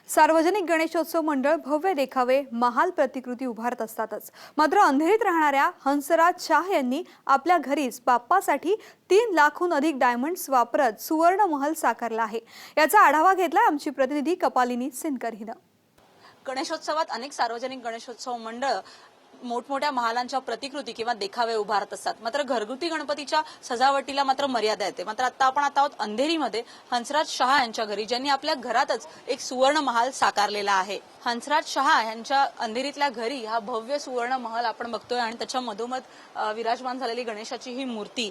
सार्वजनिक गणेशोत्सव मंडळ भव्य देखावे, महाल प्रतिकृती उभारत असतातच. मात्र अंधेरीत राहणाऱ्या हंसराज शाह यांनी आपल्या घरीच बाप्पासाठी 3 लाखाहून अधिक डायमंड्स वापरत सुवर्ण महल साकारला आहे. याचा आढावा घेतलाय आमची प्रतिनिधी कपालिनी सिनकर हिनं. गणेशोत्सवात अनेक सार्वजनिक गणेशोत्सव मंडळ मोठमोठ्या महालांच्या प्रतिकृती किंवा देखावे उभारत असतात. मात्र घरगुती गणपतीच्या सजावटीला मात्र मर्यादा येते. मात्र आता आपण आहोत अंधेरीमध्ये हंसराज शाह यांच्या घरी, ज्यांनी आपल्या घरातच एक सुवर्ण महाल साकारलेला आहे. हंसराज शाह यांच्या अंधेरीतल्या घरी हा भव्य सुवर्ण महल आपण बघतोय आणि त्याच्या मधोमध विराजमान झालेली गणेशाची ही मूर्ती,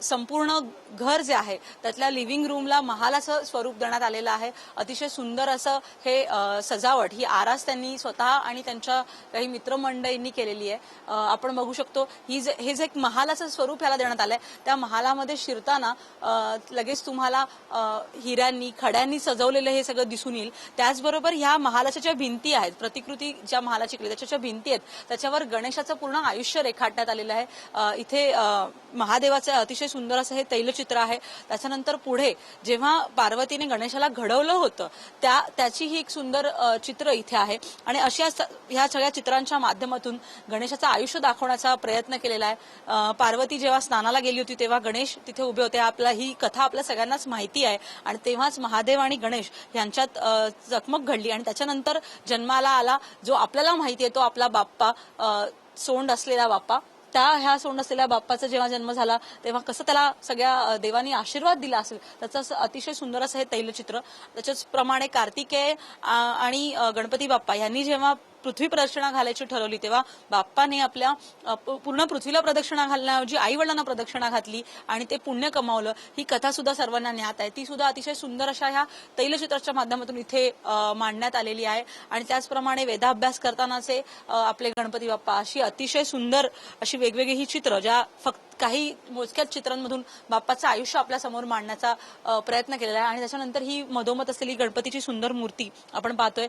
संपूर्ण घर जे आहे त्यातल्या लिव्हिंग रूमला महालाचं स्वरूप देण्यात आलेलं आहे. अतिशय सुंदर असं हे सजावट, ही आरास त्यांनी स्वतः आणि त्यांच्या काही मित्रमंडळींनी केलेली आहे. आपण बघू शकतो हे जे एक महालाचं स्वरूप याला देण्यात आलंय. त्या महालामध्ये शिरताना लगेच तुम्हाला हिऱ्यांनी, खड्यांनी सजवलेलं हे सगळं दिसून येईल. त्याचबरोबर ह्या महालाच्या ज्या भिंती आहेत, प्रतिकृती ज्या महालाची केली त्याच्या ज्या भिंती आहेत त्याच्यावर गणेशाचं पूर्ण आयुष्य रेखाटण्यात आलेलं आहे. इथे महादेवाचं अतिशय सुंदर असं हे तैलचित्र आहे. त्याच्यानंतर पुढे जेव्हा पार्वतीने गणेशाला घडवलं होतं त्याची ही एक सुंदर चित्र इथे आहे. आणि अशा ह्या सगळ्या चित्रांच्या माध्यमातून गणेशाचं आयुष्य दाखवण्याचा प्रयत्न केलेला आहे. पार्वती जेव्हा स्नानाला गेली होती तेव्हा गणेश तिथे उभे होते. ही कथा आपल्या सगळ्यांनाच माहिती आहे. आणि तेव्हाच महादेव आणि गणेश यांच्यात चकमक घडली आणि त्याच्यानंतर जन्माला आला जो आपल्याला माहिती आहे, तो आपला बाप्पा, सोंड असलेला बाप्पा. ह्या सोंड असलेल्या बाप्पाचा जेव्हा जन्म झाला तेव्हा कसं त्याला सगळ्या देवांनी आशीर्वाद दिला असेल त्याचं अतिशय सुंदर असं हे तैलचित्र. त्याच्याचप्रमाणे कार्तिकेय आणि गणपती बाप्पा यांनी जेव्हा पृथ्वी प्रदक्षिणा घालायची ठरवली तेव्हा बाप्पाने आपल्या पूर्ण पृथ्वीला प्रदक्षिणा घालण्याऐवजी आई वडिलांना प्रदक्षिणा घातली आणि ते पुण्य कमावलं. ही कथा सुद्धा सर्वांना ज्ञात आहे. ती सुद्धा अतिशय सुंदर अशा ह्या तैलचित्राच्या माध्यमातून इथे मांडण्यात आलेली आहे. आणि त्याचप्रमाणे वेदाभ्यास करतानाचे आपले गणपती बाप्पा, अशी अतिशय सुंदर अशी वेगवेगळी ही चित्र, ज्या फक्त काही मोजक्याच चित्रांमधून बाप्पाचं आयुष्य आपल्या समोर मांडण्याचा प्रयत्न केलेला आहे. आणि त्याच्यानंतर ही मधोमध असलेली गणपतीची सुंदर मूर्ती आपण पाहतोय,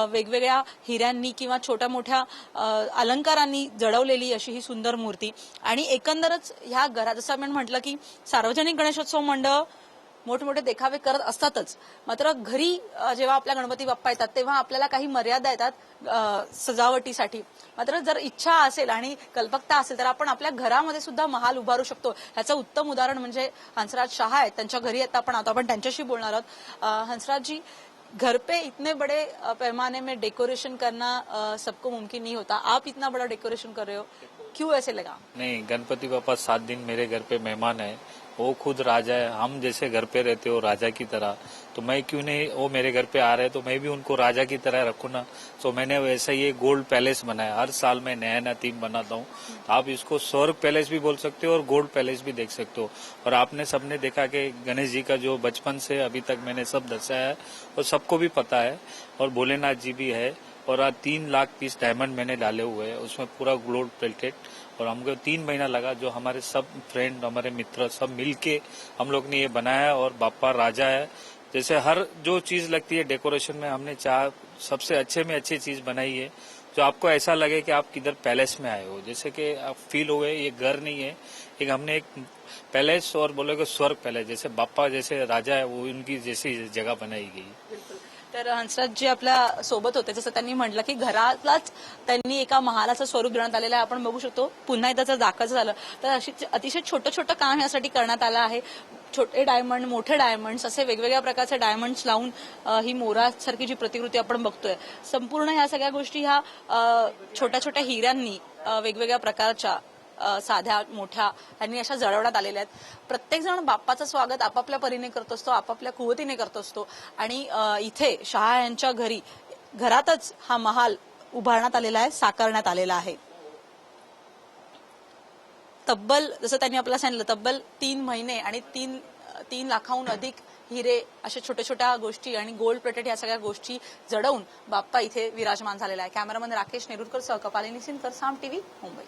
वेगवेगळ्या हिऱ्यांनी किंवा छोट्या मोठ्या अलंकारांनी जडवलेली अशी ही सुंदर मूर्ती. आणि एकंदरच ह्या घरात, जसं आपण म्हटलं की सार्वजनिक गणेशोत्सव मंडळ मोठमोठे देखावे करत असतातच, मात्र घरी जेव्हा आपल्या गणपती बाप्पा येतात तेव्हा आपल्याला काही मर्यादा येतात सजावटीसाठी. मात्र जर इच्छा असेल आणि कल्पकता असेल तर आपण आपल्या घरामध्ये सुद्धा महाल उभारू शकतो. ह्याचं उत्तम उदाहरण म्हणजे हंसराज शाह आहेत. त्यांच्या घरी आता आपण त्यांच्याशी बोलणार आहोत. हंसराज जी, घर पे इतने बड़े पैमाने में डेकोरेशन करना सबको मुमकिन नहीं होता. आप इतना बड़ा डेकोरेशन कर रहे हो, क्यों ऐसे लगा? नहीं, गणपति बापा 7 दिन मेरे घर पे मेहमान है. वो खुद राजा है. हम जैसे घर पे रहते हो राजा की तरह, तो मैं क्यों नहीं, वो मेरे घर पे आ रहे तो मैं भी उनको राजा की तरह रखूं ना. तो मैंने वैसा ये गोल्ड पैलेस बनाया. हर साल मैं नया नया थीम बनाता हूँ. आप इसको स्वर्ग पैलेस भी बोल सकते हो और गोल्ड पैलेस भी देख सकते हो. और आपने सबने देखा कि गणेश जी का जो बचपन से अभी तक मैंने सब दर्शाया है और सबको भी पता है. और भोलेनाथ जी भी है. और 3 लाख पीस डायमंड मैंने डाले हुए हैं, उसमें पूरा गोल्ड प्लेटेड. और हमको 3 महीना लगा, जो हमारे सब फ्रेंड, हमारे मित्र सब मिलके हम लोग ने ये बनाया. और बाप्पा राजा है. जैसे हर जो चीज लगती है डेकोरेशन में, हमने सबसे अच्छे में अच्छी चीज बनाई है, जो आपको ऐसा लगे कि आप किधर पैलेस में आए हो. जैसे कि आप फील हुए ये घर नहीं है, हमने एक पैलेस और बोलोगे स्वर्ग पैलेस, जैसे बाप्पा जैसे राजा है वो उनकी जैसी जगह बनाई गई. तर हंसराज जी आपल्या सोबत होते, जसं त्यांनी म्हटलं की घरालाच त्यांनी एका महालाचं स्वरूप देण्यात आलेलं आहे. आपण बघू शकतो. पुन्हा एकदा जर दाखवायचं झालं तर अशी अतिशय छोटं छोटं काम यासाठी करण्यात आलं आहे. छोटे डायमंड, मोठे डायमंड्स, असे वेगवेगळ्या प्रकारचे डायमंड्स लावून ही मोरासारखी जी प्रतिकृती आपण बघतोय, संपूर्ण ह्या सगळ्या गोष्टी ह्या छोट्या छोट्या हिऱ्यांनी, वेगवेगळ्या प्रकारच्या साध्या मोठ्या ह्यांनी अशा जळवण्यात आलेल्या आहेत. प्रत्येक जण बाप्पाचं स्वागत आपापल्या परीने करत असतो, आपापल्या कुवतीने करत असतो. आणि इथे शाह यांच्या घरातच हा महाल उभारण्यात आलेला आहे, साकारण्यात आलेला आहे. तब्बल, जसं त्यांनी आपल्याला सांगितलं, तब्बल 3 महिने आणि 3 लाखाहून अधिक हिरे, अशा छोट्या छोट्या गोष्टी आणि गोल्ड प्लेटेड या सगळ्या गोष्टी जडवून बाप्पा इथे विराजमान झालेला आहे. कॅमेरामन राकेश नेरुरकर सह कपालिनी सिनकर, साम टीव्ही, मुंबई.